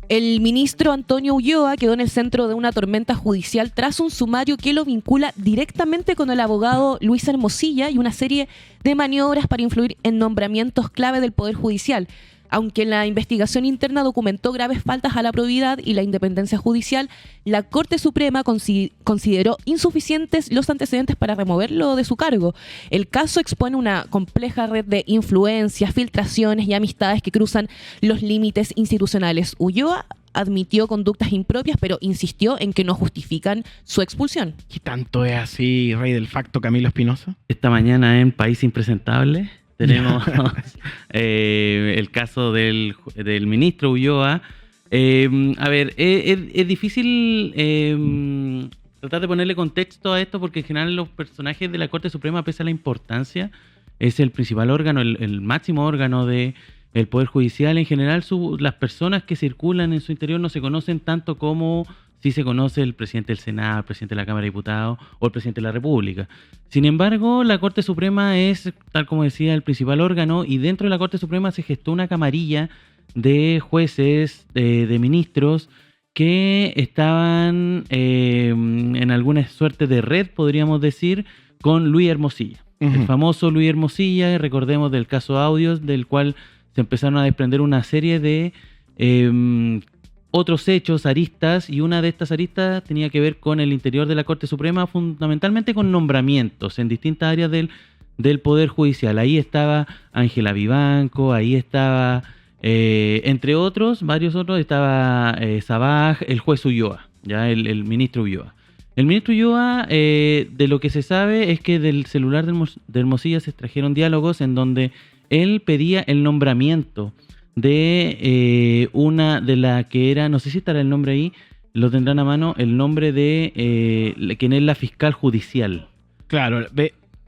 El ministro Antonio Ulloa quedó en el centro de una tormenta judicial tras un sumario que lo vincula directamente con el abogado Luis Hermosilla y una serie de maniobras para influir en nombramientos clave del Poder Judicial. Aunque la investigación interna documentó graves faltas a la probidad y la independencia judicial, la Corte Suprema consideró insuficientes los antecedentes para removerlo de su cargo. El caso expone una compleja red de influencias, filtraciones y amistades que cruzan los límites institucionales. Ulloa admitió conductas impropias, pero insistió en que no justifican su expulsión. ¿Qué tanto es así, rey del facto, Camilo Espinosa? Esta mañana en País Impresentable tenemos el caso del ministro Ulloa. A ver, es difícil tratar de ponerle contexto a esto porque en general los personajes de la Corte Suprema, pese a la importancia, es el principal órgano, el máximo órgano del Poder Judicial. En general, las personas que circulan en su interior no se conocen tanto como sí se conoce el presidente del Senado, el presidente de la Cámara de Diputados o el presidente de la República. Sin embargo, la Corte Suprema es, tal como decía, el principal órgano, y dentro de la Corte Suprema se gestó una camarilla de jueces, de ministros, que estaban en alguna suerte de red, podríamos decir, con Luis Hermosilla. El famoso Luis Hermosilla, recordemos del caso Audios, del cual se empezaron a desprender una serie de otros hechos, aristas, y una de estas aristas tenía que ver con el interior de la Corte Suprema, fundamentalmente con nombramientos en distintas áreas del Poder Judicial. Ahí estaba Ángela Vivanco, ahí estaba, entre otros, varios otros, estaba Sabaj, el juez Ulloa, ya el ministro Ulloa. El ministro Ulloa, de lo que se sabe es que del celular de Hermosilla se extrajeron diálogos en donde él pedía el nombramiento de una de la que era, no sé si estará el nombre ahí, lo tendrán a mano, el nombre de quien es la fiscal judicial. Claro,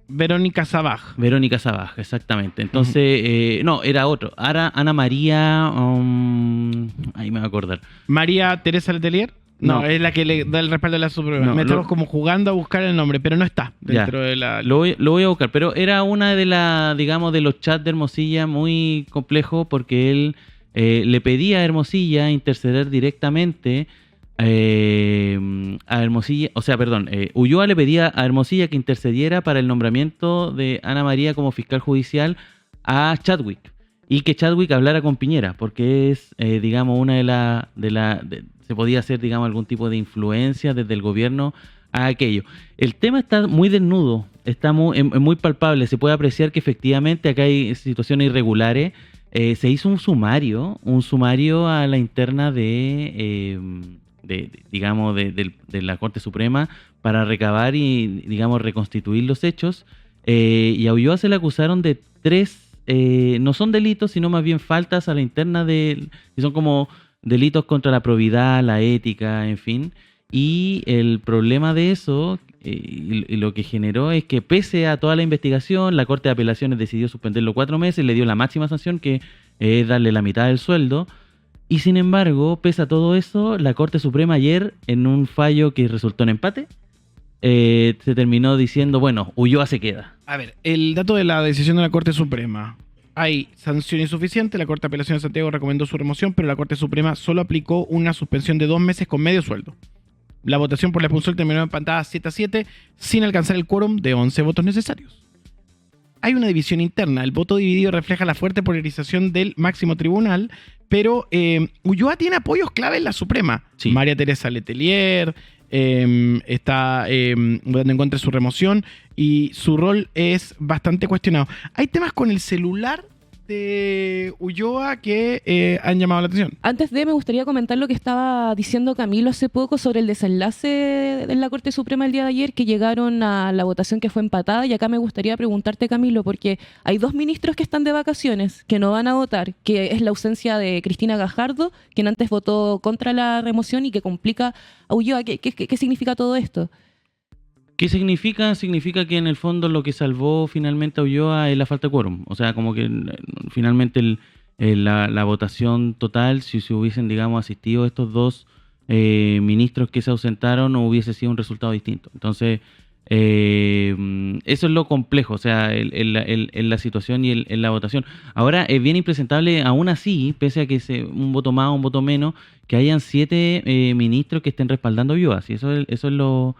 Verónica Sabaj. Verónica Sabaj, exactamente. Entonces, no, era otro. Ana María, ahí me voy a acordar. María Teresa Letelier. No, es la que le da el respaldo de la Suprema. No, estamos como jugando a buscar el nombre, pero no está dentro de la... Lo voy a buscar, pero era una de digamos, de los chats de Hermosilla muy complejo porque él le pedía a Hermosilla interceder directamente a Hermosilla, Ulloa le pedía a Hermosilla que intercediera para el nombramiento de Ana María como fiscal judicial a Chadwick y que Chadwick hablara con Piñera, porque es, digamos, una se podía hacer, digamos, algún tipo de influencia desde el gobierno a aquello. El tema está muy desnudo, está muy palpable. Se puede apreciar que efectivamente acá hay situaciones irregulares. Se hizo un sumario a la interna de la Corte Suprema para recabar y, digamos, reconstituir los hechos. Y a Ulloa se le acusaron de 3, no son delitos, sino más bien faltas a la interna que son como delitos contra la probidad, la ética, en fin. Y el problema de eso, y lo que generó es que pese a toda la investigación, la Corte de Apelaciones decidió suspenderlo 4 meses, le dio la máxima sanción, que es darle la mitad del sueldo. Y sin embargo, pese a todo eso, la Corte Suprema ayer, en un fallo que resultó en empate, se terminó diciendo, bueno, Ulloa se queda. A ver, el dato de la decisión de la Corte Suprema. Hay sanción insuficiente, la Corte de Apelaciones de Santiago recomendó su remoción, pero la Corte Suprema solo aplicó una suspensión de 2 meses con medio sueldo. La votación por la expulsión terminó empatada 7-7, sin alcanzar el quórum de 11 votos necesarios. Hay una división interna, el voto dividido refleja la fuerte polarización del máximo tribunal, pero Ulloa tiene apoyos clave en la Suprema. Sí. María Teresa Letelier está votando en contra de su remoción y su rol es bastante cuestionado. Hay temas con el celular de Ulloa que han llamado la atención. Antes me gustaría comentar lo que estaba diciendo Camilo hace poco sobre el desenlace de la Corte Suprema el día de ayer, que llegaron a la votación que fue empatada, y acá me gustaría preguntarte, Camilo, porque hay 2 ministros que están de vacaciones, que no van a votar, que es la ausencia de Cristina Gajardo, quien antes votó contra la remoción y que complica a Ulloa. ¿Qué significa todo esto? ¿Qué significa? Significa que en el fondo lo que salvó finalmente a Ulloa es la falta de quórum. O sea, como que finalmente la votación total, si se hubiesen, digamos, asistido estos 2 ministros que se ausentaron, no hubiese sido un resultado distinto. Entonces, Eso es lo complejo, o sea, en la situación y en la votación. Ahora, es bien impresentable, aún así, pese a que un voto más o un voto menos, que hayan 7 ministros que estén respaldando a Ulloa. Sí, eso es lo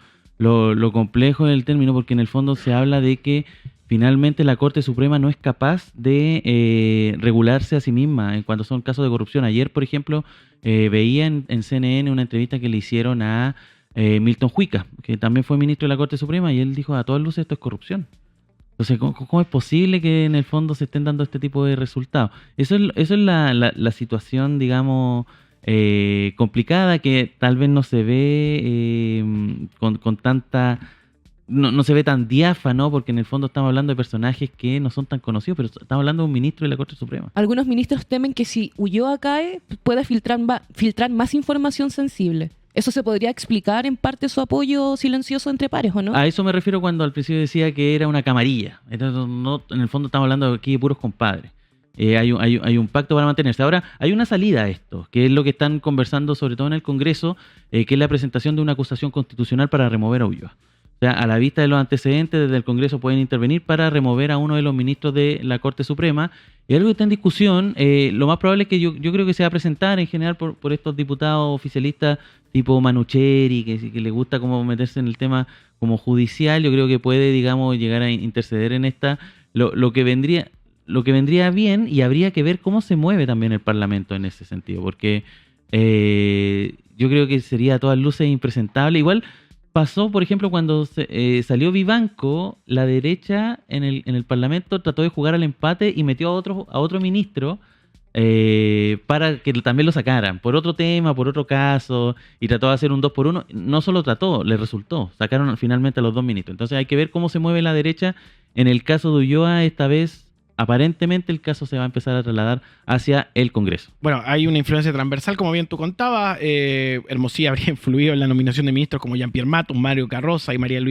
complejo del término, porque en el fondo se habla de que finalmente la Corte Suprema no es capaz de regularse a sí misma en cuanto son casos de corrupción. Ayer, por ejemplo, veía en CNN una entrevista que le hicieron a Milton Juica, que también fue ministro de la Corte Suprema, y él dijo a todas luces esto es corrupción. Entonces, ¿cómo es posible que en el fondo se estén dando este tipo de resultados? Eso es la situación, digamos, complicada, que tal vez no se ve con tanta... No se ve tan diáfano, porque en el fondo estamos hablando de personajes que no son tan conocidos, pero estamos hablando de un ministro de la Corte Suprema. Algunos ministros temen que si Ulloa cae, pueda filtrar más información sensible. ¿Eso se podría explicar en parte su apoyo silencioso entre pares, o no? A eso me refiero cuando al principio decía que era una camarilla. No, en el fondo estamos hablando aquí de puros compadres. Hay un pacto para mantenerse. Ahora, hay una salida a esto, que es lo que están conversando sobre todo en el Congreso, que es la presentación de una acusación constitucional para remover a Ulloa. O sea, a la vista de los antecedentes, desde el Congreso pueden intervenir para remover a uno de los ministros de la Corte Suprema. Y algo que está en discusión, lo más probable es que yo creo que se va a presentar en general por estos diputados oficialistas tipo Manucheri, que le gusta como meterse en el tema como judicial. Yo creo que puede, digamos, llegar a interceder en esta. Lo que vendría bien, y habría que ver cómo se mueve también el Parlamento en ese sentido, porque yo creo que sería a todas luces impresentable. Igual pasó, por ejemplo, cuando salió Vivanco, la derecha en el Parlamento trató de jugar al empate y metió a otro ministro para que también lo sacaran, por otro tema, por otro caso, y trató de hacer un 2-1. No solo trató, le resultó. Sacaron finalmente a los 2 ministros. Entonces hay que ver cómo se mueve la derecha. En el caso de Ulloa, esta vez, aparentemente el caso se va a empezar a trasladar hacia el Congreso. Bueno, hay una influencia transversal, como bien tú contabas. Hermosilla habría influido en la nominación de ministros como Jean-Pierre Matus, Mario Carroza y María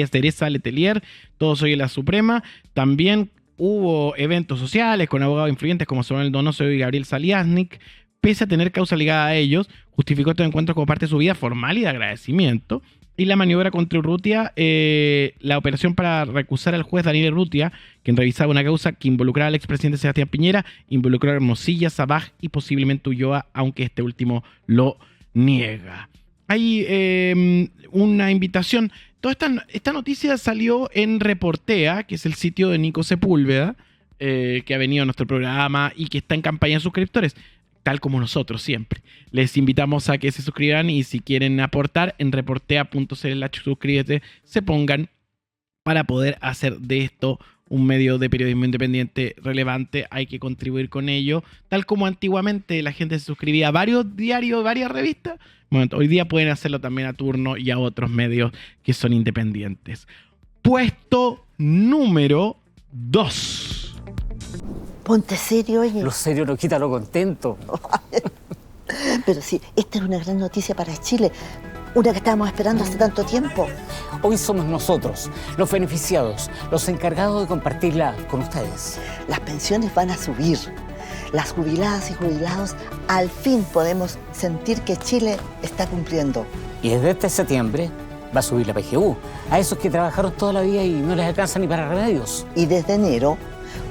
Teresa Letelier, todos hoy en la Suprema. También hubo eventos sociales con abogados influyentes como Samuel Donoso y Gabriel Saliasnik. Pese a tener causa ligada a ellos, justificó estos encuentros como parte de su vida formal y de agradecimiento. Y la maniobra contra Urrutia, la operación para recusar al juez Daniel Urrutia, quien revisaba una causa que involucraba al expresidente Sebastián Piñera, involucró a Hermosilla, Sabaj y posiblemente Ulloa, aunque este último lo niega. Hay una invitación. Toda esta noticia salió en Reportea, que es el sitio de Nico Sepúlveda, que ha venido a nuestro programa y que está en campaña de suscriptores, tal como nosotros siempre. Les invitamos a que se suscriban, y si quieren aportar, en reportea.cl/suscríbete, se pongan para poder hacer de esto un medio de periodismo independiente relevante. Hay que contribuir con ello, tal como antiguamente la gente se suscribía a varios diarios, varias revistas. Bueno, hoy día pueden hacerlo también a Turno y a otros medios que son independientes. Puesto número 2. Ponte serio, oye. Lo serio no quita lo contento. Pero sí, esta es una gran noticia para Chile. Una que estábamos esperando hace tanto tiempo. Hoy somos nosotros, los beneficiados, los encargados de compartirla con ustedes. Las pensiones van a subir. Las jubiladas y jubilados al fin podemos sentir que Chile está cumpliendo. Y desde este septiembre va a subir la PGU. A esos que trabajaron toda la vida y no les alcanza ni para remedios. Y desde enero,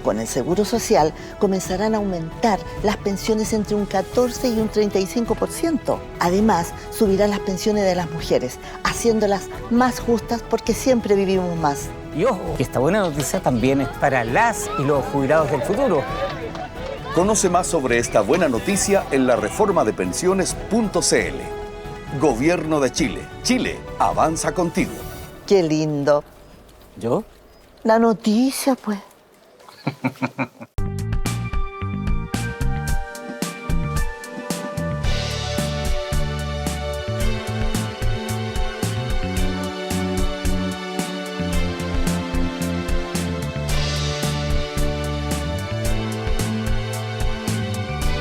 con el Seguro Social, comenzarán a aumentar las pensiones entre un 14 y un 35%. Además, subirán las pensiones de las mujeres, haciéndolas más justas porque siempre vivimos más. Y ojo, que esta buena noticia también es para las y los jubilados del futuro. Conoce más sobre esta buena noticia en lareformadepensiones.cl. Gobierno de Chile. Chile avanza contigo. Qué lindo. ¿Yo? La noticia, pues.